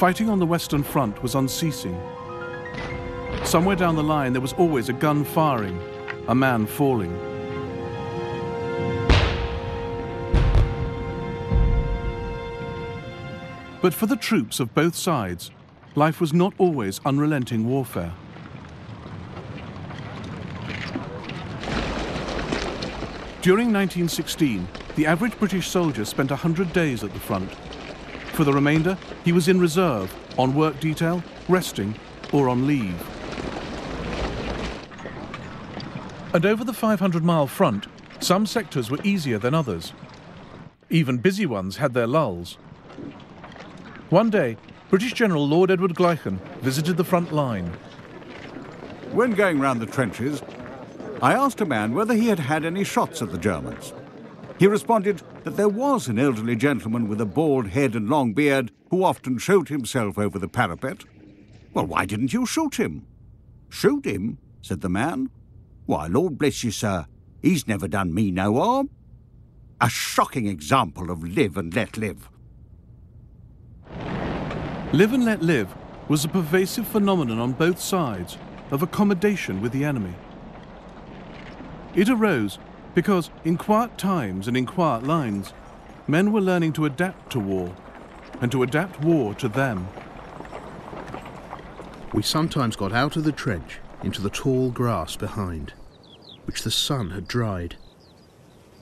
Fighting on the Western Front was unceasing. Somewhere down the line there was always a gun firing, a man falling. But for the troops of both sides, life was not always unrelenting warfare. During 1916, the average British soldier spent 100 days at the front. For the remainder, he was in reserve, on work detail, resting, or on leave. And over the 500-mile front, some sectors were easier than others. Even busy ones had their lulls. One day, British General Lord Edward Gleichen visited the front line. When going round the trenches, I asked a man whether he had had any shots at the Germans. He responded that there was an elderly gentleman with a bald head and long beard who often showed himself over the parapet. Well, why didn't you shoot him? Shoot him? Said the man. Why, Lord bless you, sir, he's never done me no harm. A shocking example of live and let live. Live and let live was a pervasive phenomenon on both sides of accommodation with the enemy. It arose because in quiet times and in quiet lines, men were learning to adapt to war and to adapt war to them. We sometimes got out of the trench into the tall grass behind, which the sun had dried,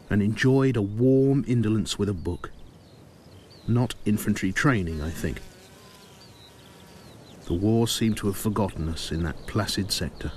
and enjoyed a warm indolence with a book. Not infantry training, I think. The war seemed to have forgotten us in that placid sector.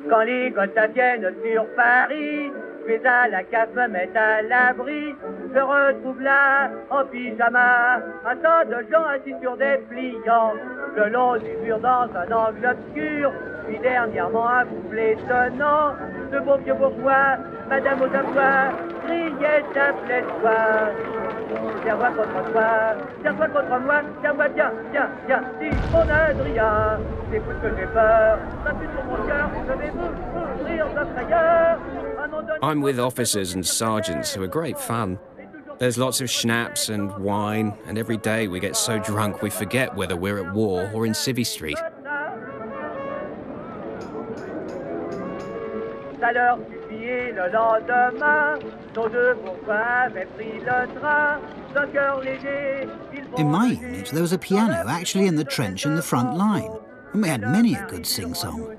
Quand les Gotha viennent sur Paris, je vais à la cave me mettre à l'abri. Je retrouve là, en pyjama, un tas de gens assis sur des pliants, le long du mur dans un angle obscur. Puis dernièrement un couple étonnant, de beaux vieux bourgeois, madame aux abois, criait, s'appelait toi. Tiens-moi contre toi, tiens-toi contre moi, tiens-moi bien, bien, bien, dis mon Adrien, écoute que j'ai peur, ça pue sur mon cœur, je vais mourir de frayeur. I'm with officers and sergeants who are great fun. There's lots of schnapps and wine, and every day we get so drunk we forget whether we're at war or in Civvy Street. Le lendemain, nos deux bourgeois avaient pris le train, d'un cœur léger. In my unit, there was a piano actually in the trench in the front line, and we had many a good sing-song.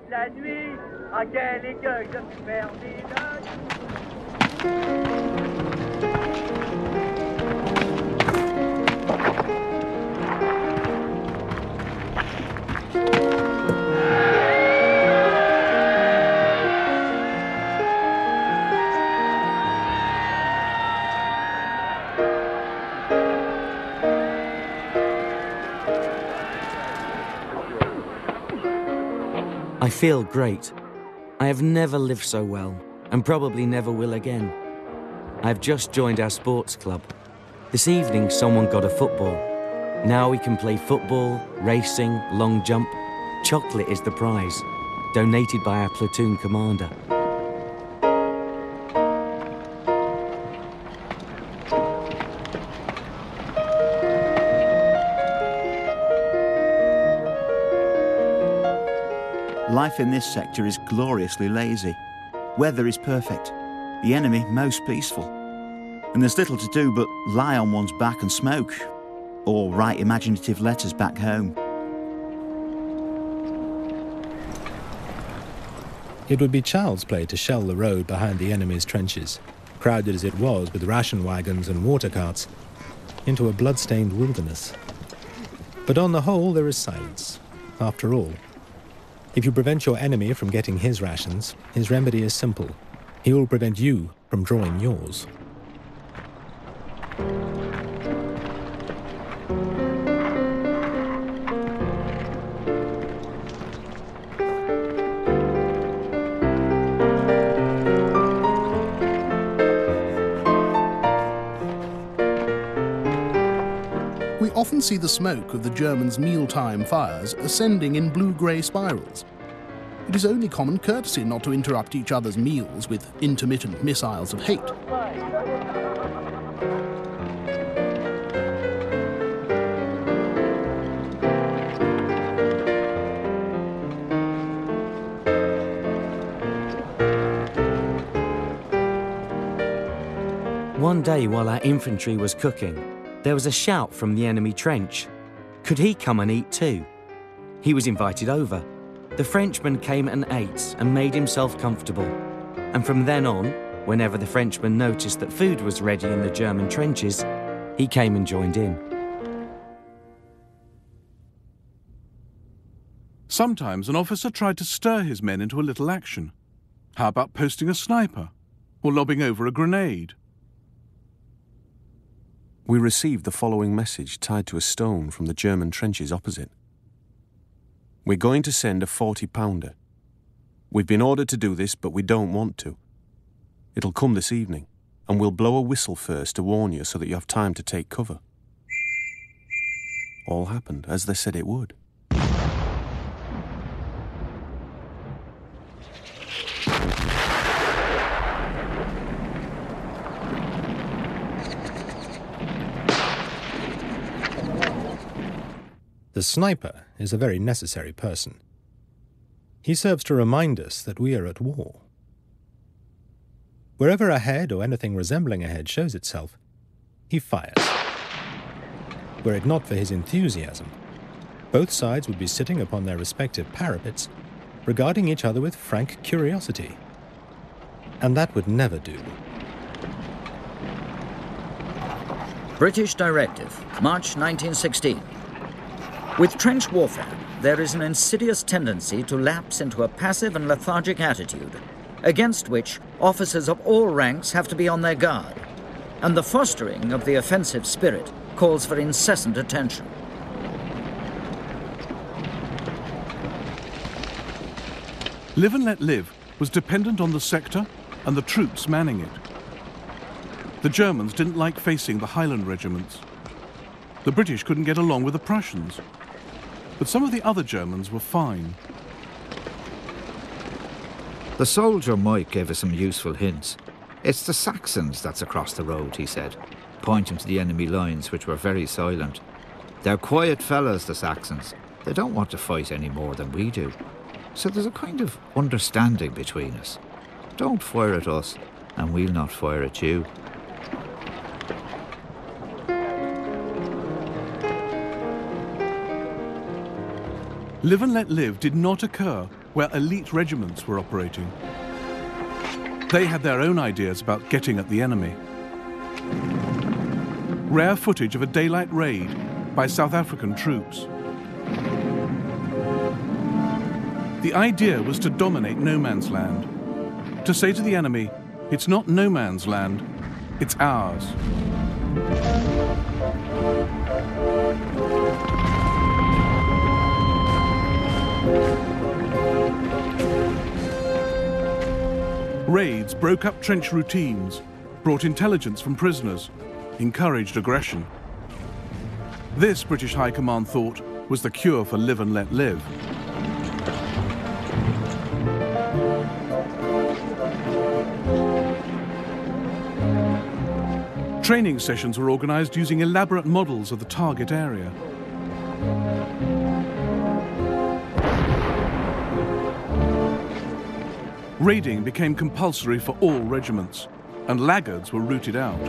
I feel great. I have never lived so well, and probably never will again. I have just joined our sports club. This evening someone got a football. Now we can play football, racing, long jump. Chocolate is the prize, donated by our platoon commander. Life in this sector is gloriously lazy. Weather is perfect, the enemy most peaceful. And there's little to do but lie on one's back and smoke, or write imaginative letters back home. It would be child's play to shell the road behind the enemy's trenches, crowded as it was with ration wagons and water carts, into a blood-stained wilderness. But on the whole, there is silence, after all. If you prevent your enemy from getting his rations, his remedy is simple. He will prevent you from drawing yours. We often see the smoke of the Germans' mealtime fires ascending in blue-grey spirals. It is only common courtesy not to interrupt each other's meals with intermittent missiles of hate. One day while our infantry was cooking, there was a shout from the enemy trench. Could he come and eat too? He was invited over. The Frenchman came and ate and made himself comfortable. And from then on, whenever the Frenchman noticed that food was ready in the German trenches, he came and joined in. Sometimes an officer tried to stir his men into a little action. How about posting a sniper or lobbing over a grenade? We received the following message tied to a stone from the German trenches opposite. We're going to send a 40-pounder. We've been ordered to do this, but we don't want to. It'll come this evening, and we'll blow a whistle first to warn you so that you have time to take cover. All happened as they said it would. The sniper is a very necessary person. He serves to remind us that we are at war. Wherever a head or anything resembling a head shows itself, he fires. Were it not for his enthusiasm, both sides would be sitting upon their respective parapets, regarding each other with frank curiosity. And that would never do. British Directive, March 1916. With trench warfare, there is an insidious tendency to lapse into a passive and lethargic attitude, against which officers of all ranks have to be on their guard, and the fostering of the offensive spirit calls for incessant attention. Live and Let Live was dependent on the sector and the troops manning it. The Germans didn't like facing the Highland regiments. The British couldn't get along with the Prussians. But some of the other Germans were fine. The soldier Mike gave us some useful hints. It's the Saxons that's across the road, he said, pointing to the enemy lines, which were very silent. They're quiet fellas, the Saxons. They don't want to fight any more than we do. So there's a kind of understanding between us. Don't fire at us, and we'll not fire at you. Live and Let Live did not occur where elite regiments were operating. They had their own ideas about getting at the enemy. Rare footage of a daylight raid by South African troops. The idea was to dominate no man's land. To say to the enemy, it's not no man's land, it's ours. Raids broke up trench routines, brought intelligence from prisoners, encouraged aggression. This, British High Command thought, was the cure for Live and Let Live. Training sessions were organised using elaborate models of the target area. Raiding became compulsory for all regiments, and laggards were rooted out.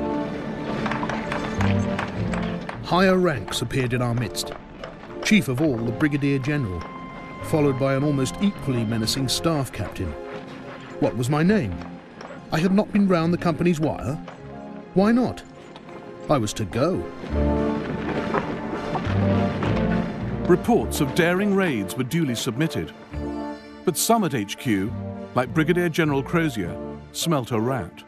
Higher ranks appeared in our midst. Chief of all, the Brigadier General, followed by an almost equally menacing staff captain. What was my name? I had not been round the company's wire. Why not? I was to go. Reports of daring raids were duly submitted, but some at HQ, like Brigadier General Crozier, smelt a rat.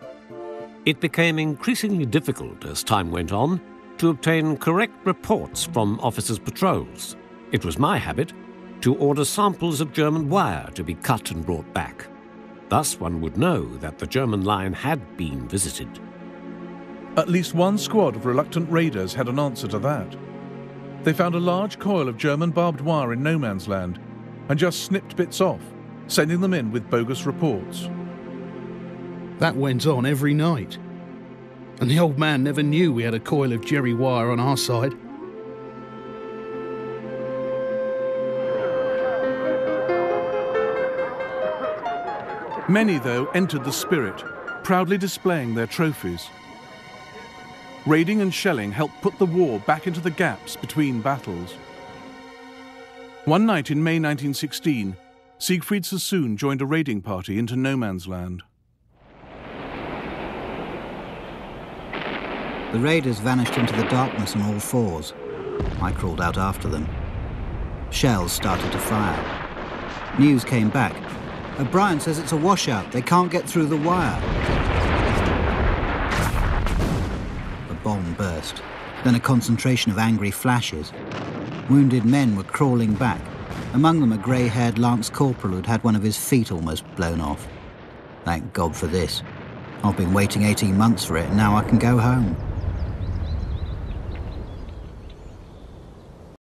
It became increasingly difficult as time went on to obtain correct reports from officers' patrols. It was my habit to order samples of German wire to be cut and brought back. Thus one would know that the German line had been visited. At least one squad of reluctant raiders had an answer to that. They found a large coil of German barbed wire in no man's land and just snipped bits off, sending them in with bogus reports. That went on every night. And the old man never knew we had a coil of jerry wire on our side. Many, though, entered the spirit, proudly displaying their trophies. Raiding and shelling helped put the war back into the gaps between battles. One night in May 1916, Siegfried Sassoon joined a raiding party into no man's land. The raiders vanished into the darkness on all fours. I crawled out after them. Shells started to fire. News came back. O'Brien says it's a washout. They can't get through the wire. A bomb burst. Then a concentration of angry flashes. Wounded men were crawling back. Among them a grey-haired lance corporal who'd had one of his feet almost blown off. Thank God for this. I've been waiting 18 months for it, and now I can go home.